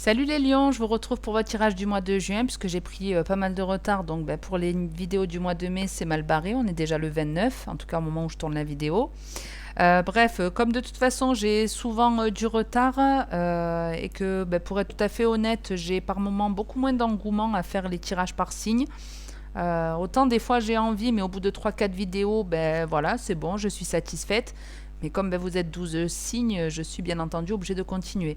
Salut les lions, je vous retrouve pour votre tirage du mois de juin puisque j'ai pris pas mal de retard. Donc pour les vidéos du mois de mai, c'est mal barré. On est déjà le 29, en tout cas au moment où je tourne la vidéo. Comme de toute façon j'ai souvent du retard et que pour être tout à fait honnête, j'ai par moment beaucoup moins d'engouement à faire les tirages par signe. Autant des fois j'ai envie, mais au bout de trois quatre vidéos, voilà, c'est bon, je suis satisfaite. Mais comme vous êtes 12 signes, je suis bien entendu obligée de continuer.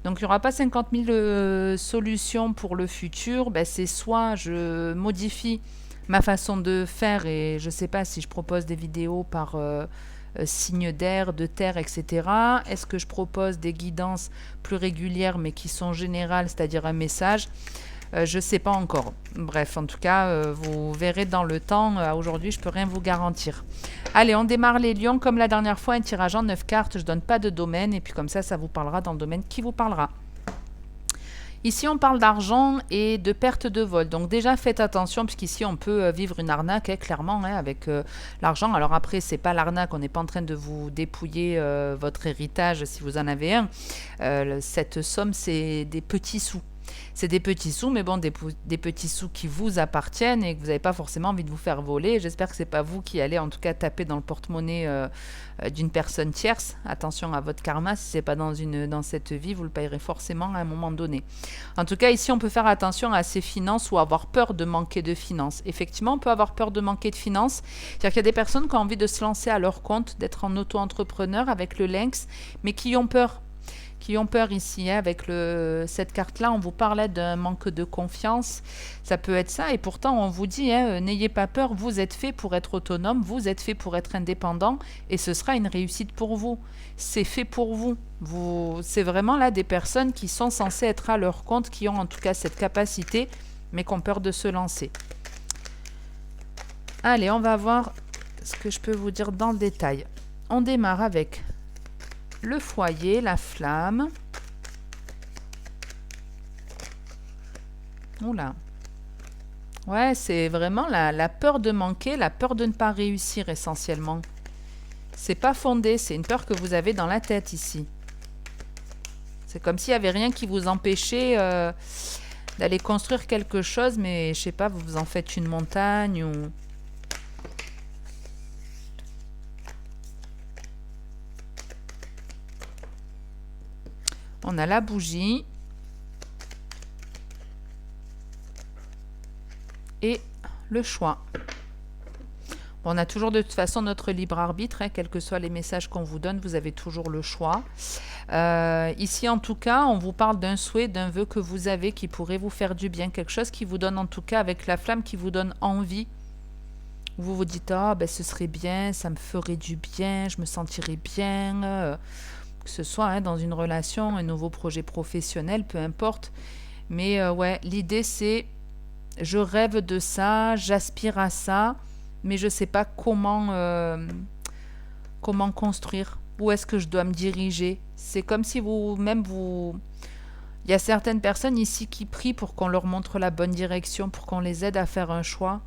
Donc il n'y aura pas 50 000 solutions pour le futur. C'est soit je modifie ma façon de faire et je ne sais pas si je propose des vidéos par signe d'air, de terre, etc. Est-ce que je propose des guidances plus régulières mais qui sont générales, c'est-à-dire un message. Je ne sais pas encore. Bref, en tout cas, vous verrez dans le temps. Aujourd'hui, je ne peux rien vous garantir. Allez, on démarre les lions. Comme la dernière fois, un tirage en 9 cartes. Je ne donne pas de domaine. Et puis comme ça vous parlera dans le domaine qui vous parlera. Ici, on parle d'argent et de perte de vol. Donc déjà, faites attention, puisqu'ici, on peut vivre une arnaque, clairement, avec l'argent. Alors après, c'est pas l'arnaque, on n'est pas en train de vous dépouiller votre héritage si vous en avez un. Cette somme, c'est des petits sous. C'est des petits sous, mais bon, des petits sous qui vous appartiennent et que vous n'avez pas forcément envie de vous faire voler. J'espère que c'est pas vous qui allez en tout cas taper dans le porte-monnaie d'une personne tierce. Attention à votre karma, si c'est pas dans cette vie, vous le payerez forcément à un moment donné. En tout cas, ici, on peut faire attention à ses finances ou avoir peur de manquer de finances. Effectivement, on peut avoir peur de manquer de finances. C'est-à-dire qu'il y a des personnes qui ont envie de se lancer à leur compte, d'être en auto-entrepreneur avec le lynx, mais qui ont peur ici, avec cette carte-là. On vous parlait d'un manque de confiance. Ça peut être ça. Et pourtant, on vous dit, n'ayez pas peur, vous êtes fait pour être autonome, vous êtes fait pour être indépendant et ce sera une réussite pour vous. C'est fait pour vous. C'est vraiment là des personnes qui sont censées être à leur compte, qui ont en tout cas cette capacité, mais qui ont peur de se lancer. Allez, on va voir ce que je peux vous dire dans le détail. On démarre avec le foyer, la flamme. Oula. Ouais, c'est vraiment la peur de manquer, la peur de ne pas réussir essentiellement. C'est pas fondé, c'est une peur que vous avez dans la tête ici. C'est comme s'il n'y avait rien qui vous empêchait d'aller construire quelque chose, mais je sais pas, vous en faites une montagne ou... On a la bougie. Et le choix. Bon, on a toujours de toute façon notre libre arbitre, quels que soient les messages qu'on vous donne, vous avez toujours le choix. Ici, en tout cas, on vous parle d'un souhait, d'un vœu que vous avez qui pourrait vous faire du bien, quelque chose qui vous donne en tout cas, avec la flamme, qui vous donne envie. Vous vous dites, ce serait bien, ça me ferait du bien, je me sentirais bien, que ce soit dans une relation, un nouveau projet professionnel, peu importe. Mais ouais, l'idée c'est, je rêve de ça, j'aspire à ça, mais je ne sais pas comment construire. Où est-ce que je dois me diriger? C'est comme si vous... Il y a certaines personnes ici qui prient pour qu'on leur montre la bonne direction, pour qu'on les aide à faire un choix.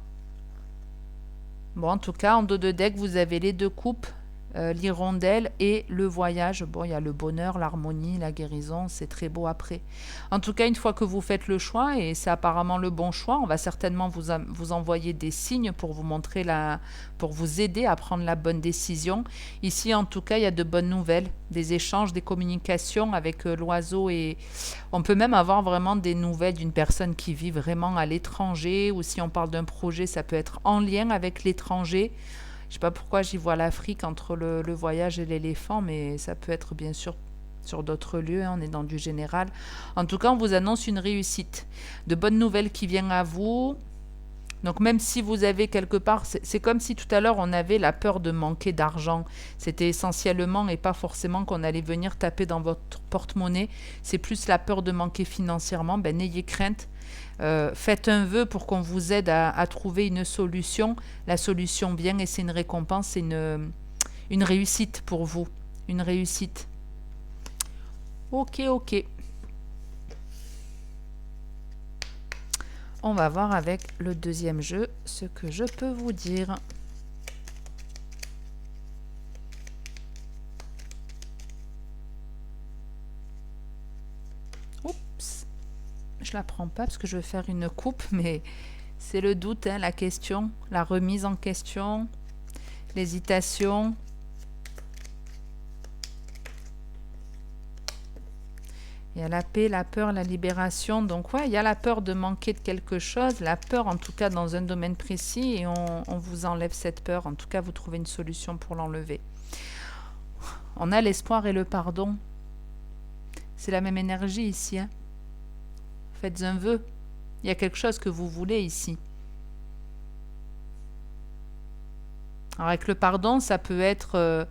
Bon, en tout cas, en dos de deck, vous avez les deux coupes, l'hirondelle et le voyage. Bon, il y a le bonheur, l'harmonie, la guérison, c'est très beau après. En tout cas, une fois que vous faites le choix, et c'est apparemment le bon choix, on va certainement vous envoyer des signes pour vous montrer pour vous aider à prendre la bonne décision. Ici, en tout cas, il y a de bonnes nouvelles, des échanges, des communications avec l'oiseau, et on peut même avoir vraiment des nouvelles d'une personne qui vit vraiment à l'étranger, ou si on parle d'un projet, ça peut être en lien avec l'étranger. Je ne sais pas pourquoi j'y vois l'Afrique entre le voyage et l'éléphant, mais ça peut être bien sûr sur d'autres lieux, on est dans du général. En tout cas, on vous annonce une réussite, de bonnes nouvelles qui viennent à vous. Donc même si vous avez quelque part, c'est comme si tout à l'heure on avait la peur de manquer d'argent. C'était essentiellement et pas forcément qu'on allait venir taper dans votre porte-monnaie. C'est plus la peur de manquer financièrement. N'ayez crainte. Faites un vœu pour qu'on vous aide à trouver une solution. La solution vient et c'est une récompense, c'est une réussite pour vous. Une réussite. Ok. On va voir avec le deuxième jeu ce que je peux vous dire. Oups, je la prends pas parce que je veux faire une coupe, mais c'est le doute, hein, la question, la remise en question, l'hésitation. Il y a la paix, la peur, la libération. Donc ouais, il y a la peur de manquer de quelque chose, la peur en tout cas dans un domaine précis, et on vous enlève cette peur. En tout cas, vous trouvez une solution pour l'enlever. On a l'espoir et le pardon. C'est la même énergie ici, hein. Faites un vœu. Il y a quelque chose que vous voulez ici. Alors avec le pardon, ça peut être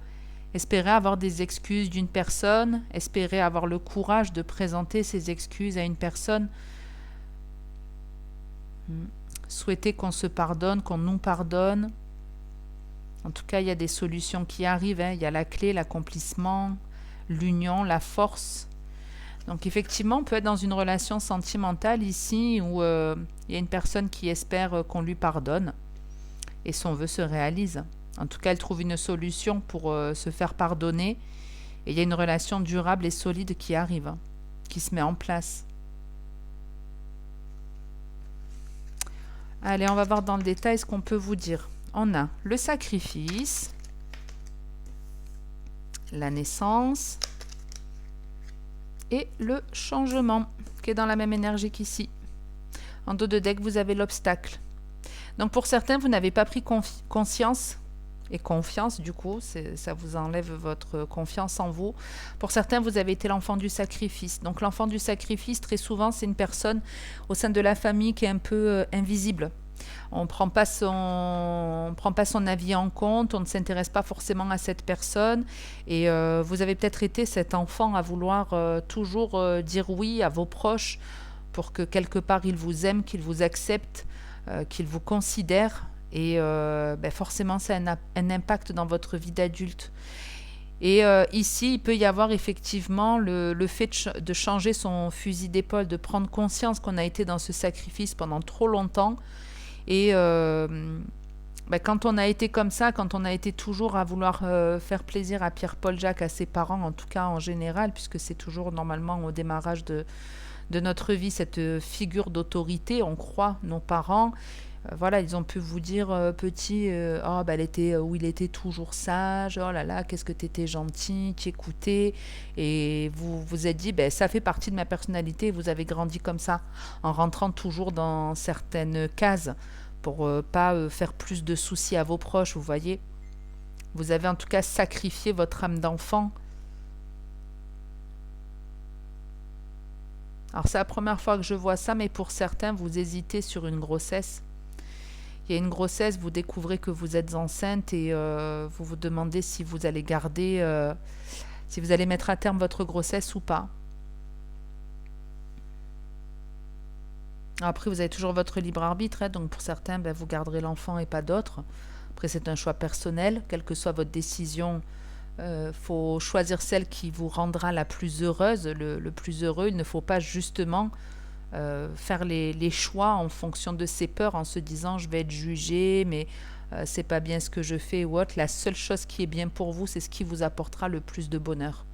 espérer avoir des excuses d'une personne, espérer avoir le courage de présenter ses excuses à une personne, souhaiter qu'on se pardonne, qu'on nous pardonne. En tout cas, il y a des solutions qui arrivent, hein. Il y a la clé, l'accomplissement, l'union, la force. Donc effectivement, on peut être dans une relation sentimentale ici où il y a une personne qui espère qu'on lui pardonne et son vœu se réalise. En tout cas, elle trouve une solution pour se faire pardonner, et il y a une relation durable et solide qui arrive, qui se met en place. Allez, on va voir dans le détail ce qu'on peut vous dire. On a le sacrifice, la naissance et le changement, qui est dans la même énergie qu'ici. En dos de deck, vous avez l'obstacle. Donc pour certains, vous n'avez pas pris conscience et confiance, du coup, ça vous enlève votre confiance en vous. Pour certains, vous avez été l'enfant du sacrifice. Donc l'enfant du sacrifice, très souvent, c'est une personne au sein de la famille qui est un peu invisible. On ne prend pas son avis en compte, on ne s'intéresse pas forcément à cette personne, et vous avez peut-être été cet enfant à vouloir toujours dire oui à vos proches pour que quelque part ils vous aiment, qu'ils vous acceptent, qu'ils vous considèrent, et forcément ça a un impact dans votre vie d'adulte. Et ici, il peut y avoir effectivement le fait de changer son fusil d'épaule, de prendre conscience qu'on a été dans ce sacrifice pendant trop longtemps. Et quand on a été comme ça, quand on a été toujours à vouloir faire plaisir à Pierre, Paul, Jacques, à ses parents, en tout cas en général, puisque c'est toujours normalement au démarrage de notre vie cette figure d'autorité, on croit nos parents. Voilà, ils ont pu vous dire petit, elle était où il était toujours sage, oh là là, qu'est-ce que tu étais gentil, tu écoutais, et vous vous êtes dit, ça fait partie de ma personnalité, vous avez grandi comme ça, en rentrant toujours dans certaines cases pour pas faire plus de soucis à vos proches, vous voyez. Vous avez en tout cas sacrifié votre âme d'enfant. Alors c'est la première fois que je vois ça, mais pour certains, vous hésitez sur une grossesse. Il y a une grossesse, vous découvrez que vous êtes enceinte, et vous vous demandez si vous allez garder, si vous allez mettre à terme votre grossesse ou pas. Après, vous avez toujours votre libre arbitre, hein, donc pour certains, vous garderez l'enfant et pas d'autres. Après, c'est un choix personnel, quelle que soit votre décision. Faut choisir celle qui vous rendra la plus heureuse, le plus heureux. Il ne faut pas justement faire les choix en fonction de ses peurs, en se disant je vais être jugé, mais c'est pas bien ce que je fais ou autre. La seule chose qui est bien pour vous, c'est ce qui vous apportera le plus de bonheur.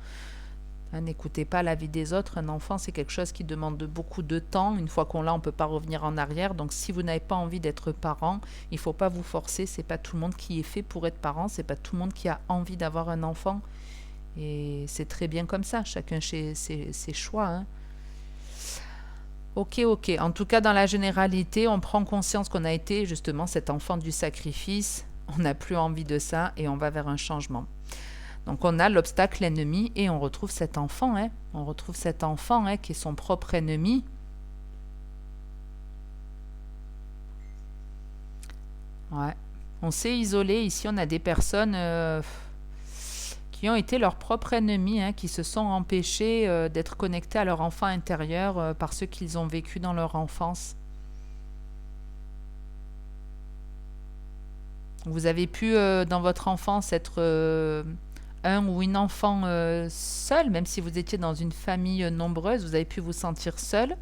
N'écoutez pas l'avis des autres. Un enfant, c'est quelque chose qui demande beaucoup de temps. Une fois qu'on l'a, on ne peut pas revenir en arrière. Donc si vous n'avez pas envie d'être parent, il ne faut pas vous forcer. C'est pas tout le monde qui est fait pour être parent, c'est pas tout le monde qui a envie d'avoir un enfant, et c'est très bien comme ça, chacun ses choix, hein. Ok. En tout cas, dans la généralité, on prend conscience qu'on a été justement cet enfant du sacrifice. On n'a plus envie de ça et on va vers un changement. Donc on a l'obstacle, l'ennemi, et on retrouve cet enfant. On retrouve cet enfant qui est son propre ennemi. Ouais. On s'est isolé. Ici, on a des personnes qui ont été leurs propres ennemis, qui se sont empêchés d'être connectés à leur enfant intérieur par ce qu'ils ont vécu dans leur enfance. Vous avez pu, dans votre enfance, être un ou une enfant seul, même si vous étiez dans une famille nombreuse, vous avez pu vous sentir seul.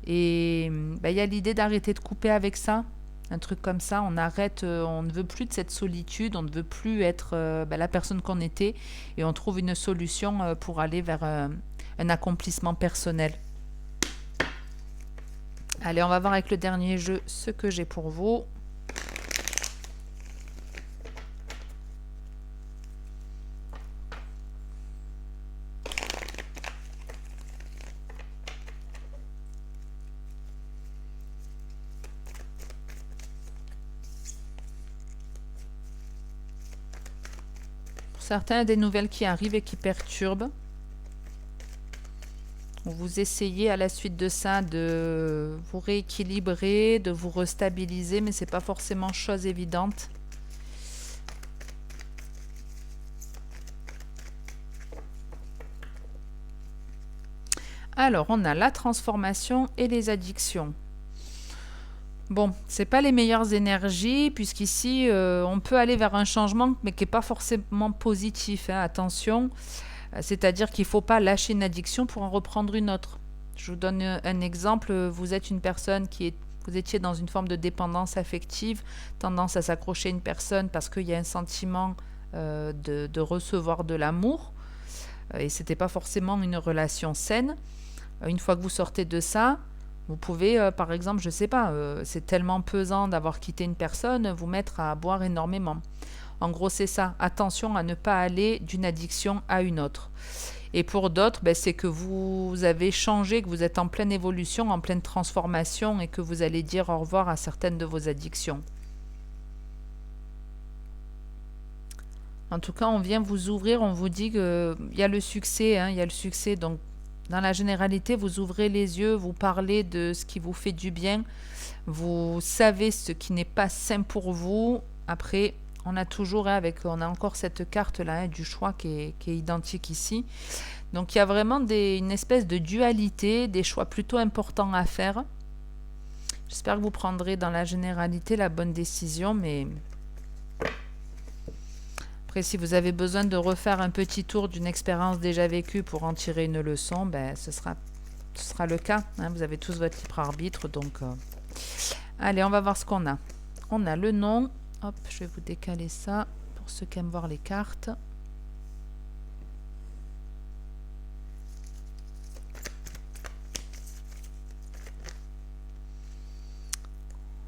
Et il y a l'idée d'arrêter de couper avec ça. Un truc comme ça, on arrête, on ne veut plus de cette solitude, on ne veut plus être la personne qu'on était, et on trouve une solution pour aller vers un accomplissement personnel. Allez, on va voir avec le dernier jeu ce que j'ai pour vous. Pour certains, il y a des nouvelles qui arrivent et qui perturbent. Vous essayez à la suite de ça de vous rééquilibrer, de vous restabiliser, mais c'est pas forcément chose évidente. Alors, on a la transformation et les addictions. Bon, c'est pas les meilleures énergies, puisqu'ici, on peut aller vers un changement, mais qui n'est pas forcément positif, hein, attention. C'est-à-dire qu'il ne faut pas lâcher une addiction pour en reprendre une autre. Je vous donne un exemple. Vous êtes une personne vous étiez dans une forme de dépendance affective, tendance à s'accrocher à une personne parce qu'il y a un sentiment de recevoir de l'amour. Et ce n'était pas forcément une relation saine. Une fois que vous sortez de ça, vous pouvez, par exemple, je ne sais pas, c'est tellement pesant d'avoir quitté une personne, vous mettre à boire énormément. En gros, c'est ça. Attention à ne pas aller d'une addiction à une autre. Et pour d'autres, c'est que vous avez changé, que vous êtes en pleine évolution, en pleine transformation et que vous allez dire au revoir à certaines de vos addictions. En tout cas, on vient vous ouvrir, on vous dit qu'il y a le succès, hein, il y a le succès. Donc, dans la généralité, vous ouvrez les yeux, vous parlez de ce qui vous fait du bien, vous savez ce qui n'est pas sain pour vous. Après, on a encore cette carte là, hein, du choix qui est identique ici. Donc il y a vraiment une espèce de dualité, des choix plutôt importants à faire. J'espère que vous prendrez dans la généralité la bonne décision, mais après si vous avez besoin de refaire un petit tour d'une expérience déjà vécue pour en tirer une leçon, ce sera le cas, hein. Vous avez tous votre libre arbitre, donc allez, on va voir ce qu'on a. On a le nom. Hop, je vais vous décaler ça pour ceux qui aiment voir les cartes.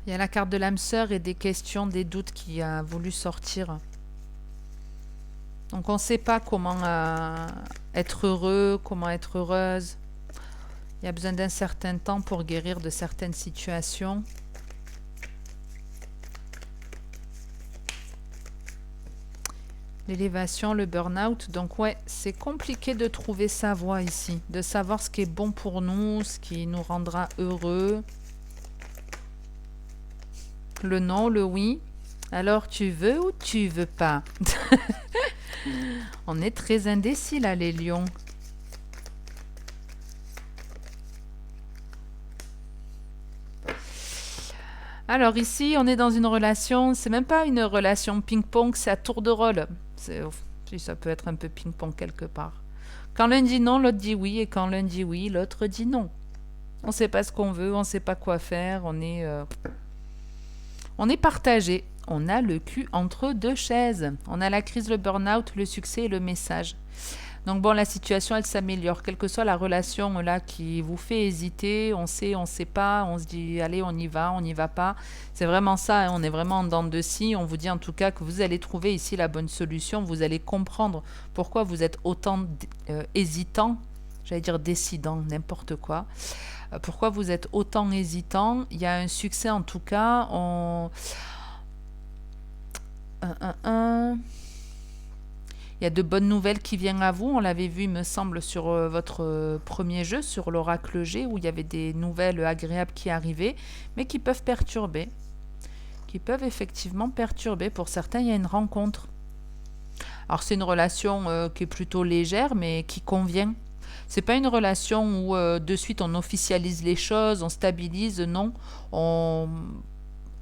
Il y a la carte de l'âme sœur et des questions, des doutes qui a voulu sortir. Donc on ne sait pas comment être heureux, comment être heureuse. Il y a besoin d'un certain temps pour guérir de certaines situations. L'élévation, le burn-out. Donc ouais, c'est compliqué de trouver sa voie ici, de savoir ce qui est bon pour nous, ce qui nous rendra heureux. Le non, le oui. Alors tu veux ou tu veux pas? On est très indécis là, les lions. Alors ici, on est dans une relation, c'est même pas une relation ping-pong, c'est à tour de rôle. Ça peut être un peu ping-pong quelque part. Quand l'un dit non, l'autre dit oui, et quand l'un dit oui, l'autre dit non. On ne sait pas ce qu'on veut, on ne sait pas quoi faire, on est partagé. On a le cul entre deux chaises. On a la crise, le burn-out, le succès et le message. Donc bon, la situation, elle s'améliore. Quelle que soit la relation là qui vous fait hésiter, on sait pas, on se dit allez, on y va pas. C'est vraiment ça, hein, on est vraiment en dents de scie. On vous dit en tout cas que vous allez trouver ici la bonne solution. Vous allez comprendre pourquoi vous êtes autant hésitant, j'allais dire décidant, n'importe quoi. Pourquoi vous êtes autant hésitant. Il y a un succès en tout cas. Il y a de bonnes nouvelles qui viennent à vous. On l'avait vu, il me semble, sur votre premier jeu, sur l'Oracle G, où il y avait des nouvelles agréables qui arrivaient, mais qui peuvent perturber. Qui peuvent effectivement perturber. Pour certains, il y a une rencontre. Alors, c'est une relation qui est plutôt légère, mais qui convient. C'est pas une relation où de suite on officialise les choses, on stabilise, non.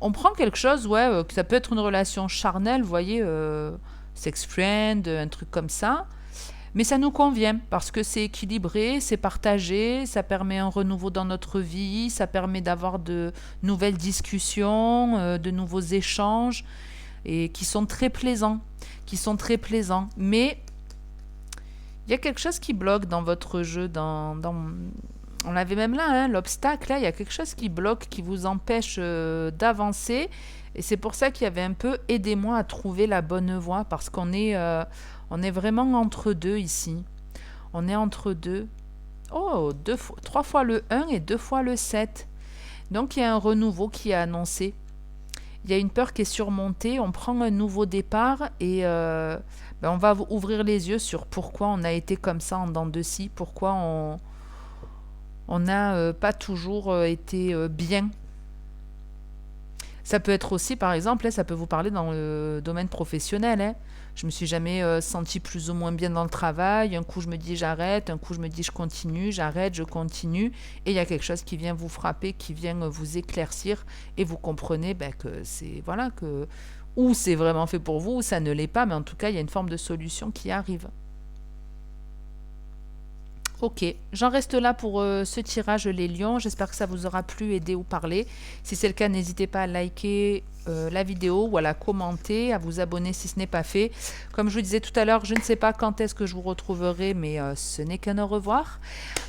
On prend quelque chose, ouais, que ça peut être une relation charnelle, vous voyez, sex friend, un truc comme ça. Mais ça nous convient parce que c'est équilibré, c'est partagé, ça permet un renouveau dans notre vie, ça permet d'avoir de nouvelles discussions, de nouveaux échanges et qui sont très plaisants, Mais il y a quelque chose qui bloque dans votre jeu, On l'avait même là, hein, l'obstacle, là, il y a quelque chose qui bloque, qui vous empêche d'avancer. Et c'est pour ça qu'il y avait un peu aidez-moi à trouver la bonne voie, parce on est vraiment entre deux ici. On est entre deux. Oh, trois fois le 1 et deux fois le 7. Donc il y a un renouveau qui est annoncé. Il y a une peur qui est surmontée, on prend un nouveau départ et on va ouvrir les yeux sur pourquoi on a été comme ça en dents de scie, pourquoi on n'a pas toujours été bien. Ça peut être aussi, par exemple, là, ça peut vous parler dans le domaine professionnel. Hein. Je me suis jamais sentie plus ou moins bien dans le travail. Un coup, je me dis j'arrête. Un coup, je me dis je continue. J'arrête, je continue. Et il y a quelque chose qui vient vous frapper, qui vient vous éclaircir. Et vous comprenez que c'est... Voilà, que... Ou c'est vraiment fait pour vous, ou ça ne l'est pas. Mais en tout cas, il y a une forme de solution qui arrive. Ok, j'en reste là pour ce tirage les lions. J'espère que ça vous aura plu, aidé ou parlé. Si c'est le cas, n'hésitez pas à liker la vidéo ou à la commenter, à vous abonner si ce n'est pas fait. Comme je vous disais tout à l'heure, je ne sais pas quand est-ce que je vous retrouverai, mais ce n'est qu'un au revoir.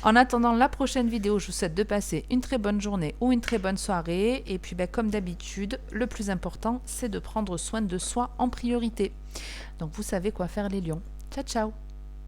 En attendant la prochaine vidéo, je vous souhaite de passer une très bonne journée ou une très bonne soirée. Et puis, comme d'habitude, le plus important, c'est de prendre soin de soi en priorité. Donc, vous savez quoi faire les lions. Ciao, ciao!